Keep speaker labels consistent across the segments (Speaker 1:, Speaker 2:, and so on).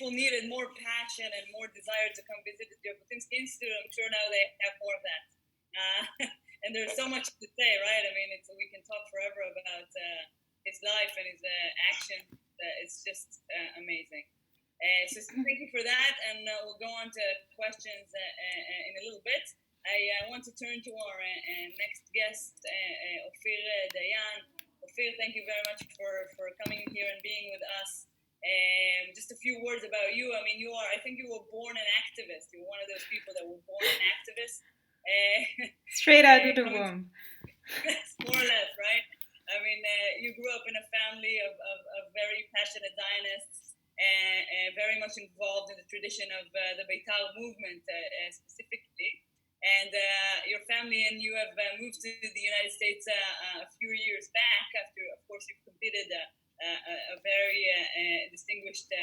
Speaker 1: people needed more passion and more desire to come visit the Z'Boutinski Institute. I'm sure now they have more of that. And there's so much to say, right? I mean, we can talk forever about his life and his action. It's just amazing. So thank you for that, and we'll go on to questions in a little bit. I want to turn to our next guest, Ophir Dayan. Ophir, thank you very much for coming here and being with us. Just a few words about you. I mean, I think you were born an activist. You were one of those people that were born an activist.
Speaker 2: Straight out of the womb.
Speaker 1: More or less, right? I mean, you grew up in a family of very passionate Zionists, very much involved in the tradition of the Beitar movement specifically. And your family and you have moved to the United States a few years back after, of course, you've completed a very distinguished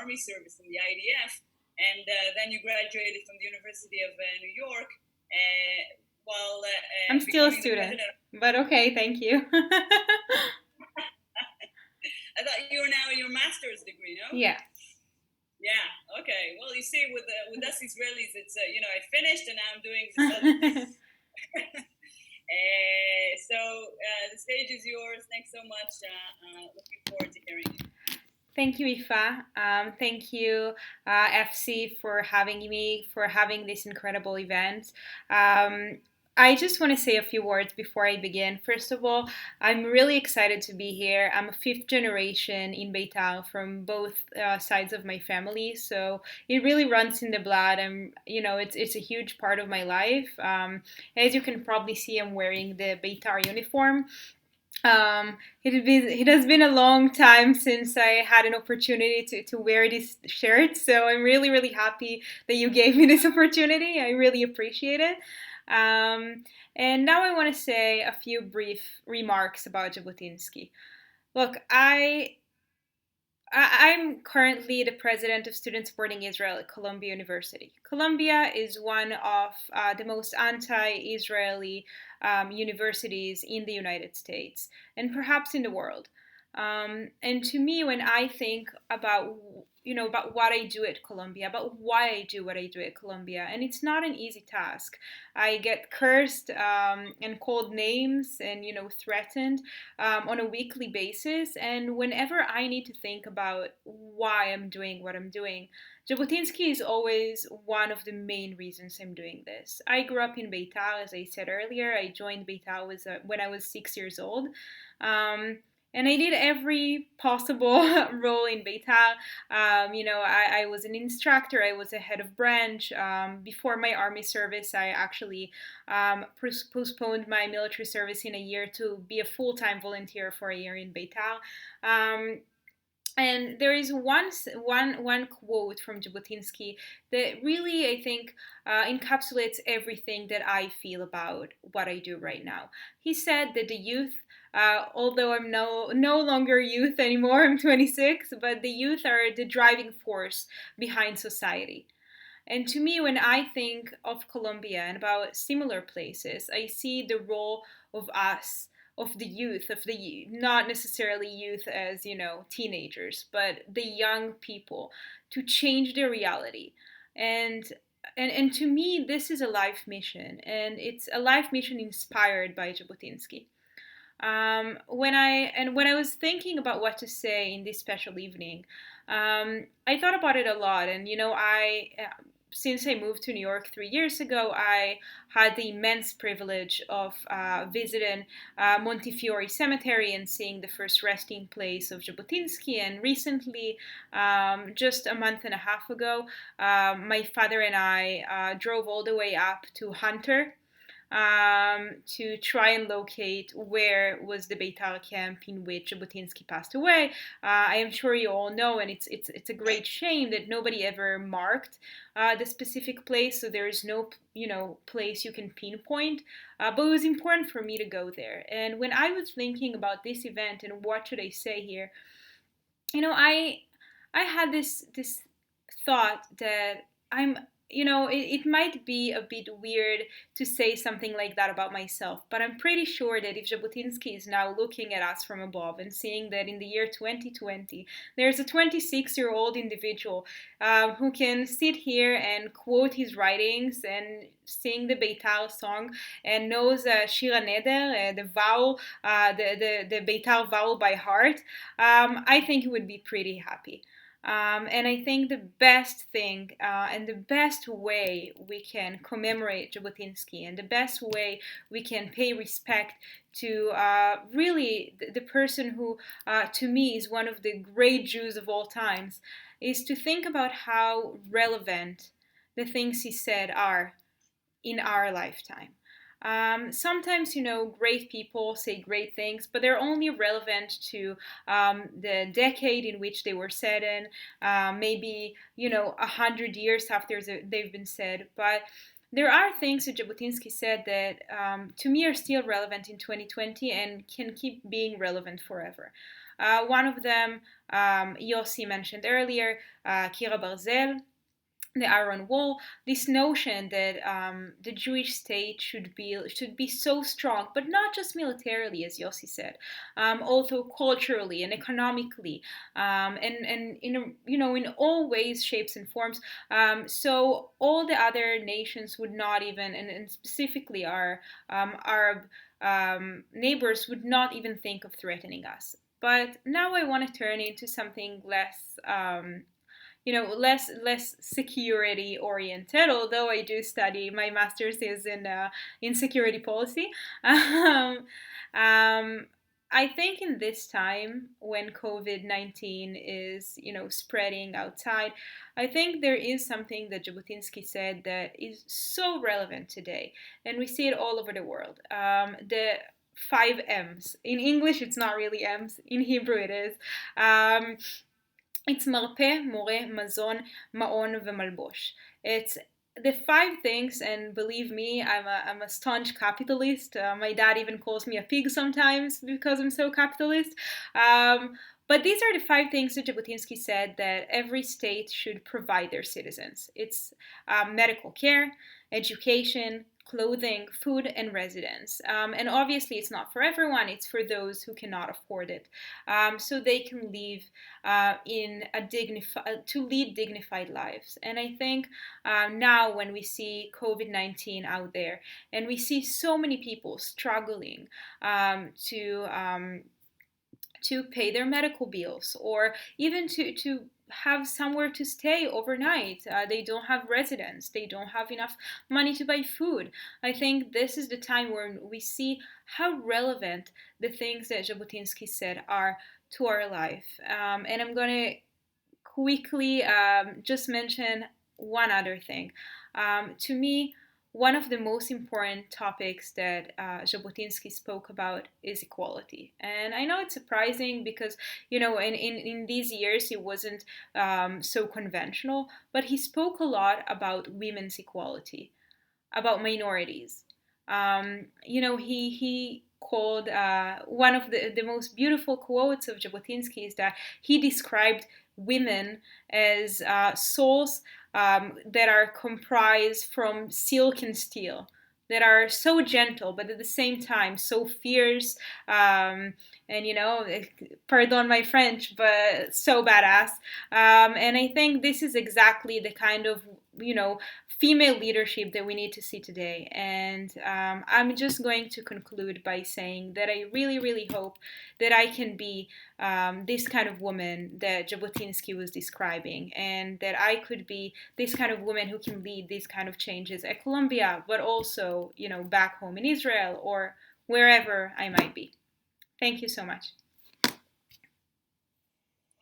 Speaker 1: army service in the IDF. And then you graduated from the University of New York.
Speaker 2: I'm still a student, but okay, thank you.
Speaker 1: I thought you were now in your master's degree, no?
Speaker 2: Yeah.
Speaker 1: Yeah. Okay. Well, you see, with us Israelis, it's I finished and now I'm doing this other thing. So the stage is yours. Thanks so much. Looking forward to hearing you.
Speaker 2: Thank you, Ifa. Thank you, FC, for having me, for having this incredible event. I just want to say a few words before I begin. First of all, I'm really excited to be here. I'm a fifth generation in Beitar from both sides of my family, so it really runs in the blood. It's a huge part of my life. As you can probably see, I'm wearing the Beitar uniform. It has been a long time since I had an opportunity to wear this shirt, so I'm really, really happy that you gave me this opportunity. I really appreciate it. And now I want to say a few brief remarks about Z'Boutinski. Look, I'm currently the president of Students Supporting Israel at Columbia University. Columbia is one of the most anti-Israeli universities in the United States and perhaps in the world. And to me, when I think about what I do at Columbia, about why I do what I do at Columbia, and it's not an easy task. I get cursed and called names and threatened on a weekly basis, and whenever I need to think about why I'm doing what I'm doing, Z'Boutinski is always one of the main reasons I'm doing this. I grew up in Beitar, as I said earlier. I joined Beitar when I was 6 years old. And I did every possible role in Beitar. I was an instructor. I was a head of branch. Before my army service, I actually postponed my military service in a year to be a full-time volunteer for a year in Beitar. And there is one quote from Z'Boutinski that really, I think, encapsulates everything that I feel about what I do right now. He said that the youth, although I'm no longer youth anymore, I'm 26, but the youth are the driving force behind society. And to me, when I think of Columbia and about similar places, I see the role of us, of the youth, not necessarily youth as, teenagers, but the young people, to change their reality. And to me, this is a life mission, and it's a life mission inspired by Z'Boutinski. When I was thinking about what to say in this special evening, I thought about it a lot, and since I moved to New York 3 years ago, I had the immense privilege of visiting Montefiore Cemetery and seeing the first resting place of Z'Boutinski. And recently, just a month and a half ago, my father and I drove all the way up to Hunter to try and locate where was the Beitar camp in which Z'Boutinski passed away. I am sure you all know, and it's a great shame that nobody ever marked the specific place, so there is no place you can pinpoint. But it was important for me to go there. And when I was thinking about this event and what should I say here, I had this thought that I'm it might be a bit weird to say something like that about myself, but I'm pretty sure that if Zhabotinsky is now looking at us from above and seeing that in the year 2020, there's a 26-year-old individual who can sit here and quote his writings and sing the Beitar song and knows Shir HaNeder, the vowel, the Beitar vowel by heart, I think he would be pretty happy. And I think the best thing and the best way we can commemorate Jabotinsky and the best way we can pay respect to really the person who, to me, is one of the great Jews of all times, is to think about how relevant the things he said are in our lifetime. Sometimes, great people say great things, but they're only relevant to the decade in which they were said in, maybe, 100 years after they've been said. But there are things that Jabotinsky said that, to me, are still relevant in 2020 and can keep being relevant forever. One of them, Yossi mentioned earlier, Kira Barzel, the Iron Wall, this notion that the Jewish state should be so strong, but not just militarily, as Yossi said, also culturally and economically, and in all ways, shapes and forms. So all the other nations would not even, and specifically our Arab neighbors would not even think of threatening us. But now I want to turn into something less less security oriented, although I do study. My master's is in security policy. um, um, I think in this time when COVID-19 is spreading outside, I think there is something that Jabotinsky said that is so relevant today, and we see it all over the world. The 5 M's. In English, it's not really M's. In Hebrew, it is. It's מרפא, מורה, מזון, מעון ומלבוש. It's the 5 things, and believe me, I'm a staunch capitalist. My dad even calls me a pig sometimes because I'm so capitalist. But these are the 5 things that Jabotinsky said that every state should provide their citizens. It's medical care, education, clothing, food, and residence. And obviously, it's not for everyone, it's for those who cannot afford it. So they can live to lead dignified lives. And I think now when we see COVID-19 out there and we see so many people struggling to pay their medical bills or even to have somewhere to stay overnight. They don't have residence. They don't have enough money to buy food. I think this is the time where we see how relevant the things that Jabotinsky said are to our life. And I'm going to quickly just mention one other thing. To me, one of the most important topics that Jabotinsky spoke about is equality. And I know it's surprising because, in these years it wasn't so conventional, but he spoke a lot about women's equality, about minorities. He called one of the most beautiful quotes of Jabotinsky is that he described women as souls that are comprised from silk and steel, that are so gentle, but at the same time so fierce, and pardon my French, but so badass. And I think this is exactly the kind of female leadership that we need to see today. And I'm just going to conclude by saying that I really, really hope that I can be this kind of woman that Jabotinsky was describing, and that I could be this kind of woman who can lead these kind of changes at Columbia, but also, back home in Israel or wherever I might be. Thank you so much.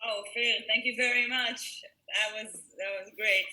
Speaker 1: Oh, Phil, thank you very much. That was great.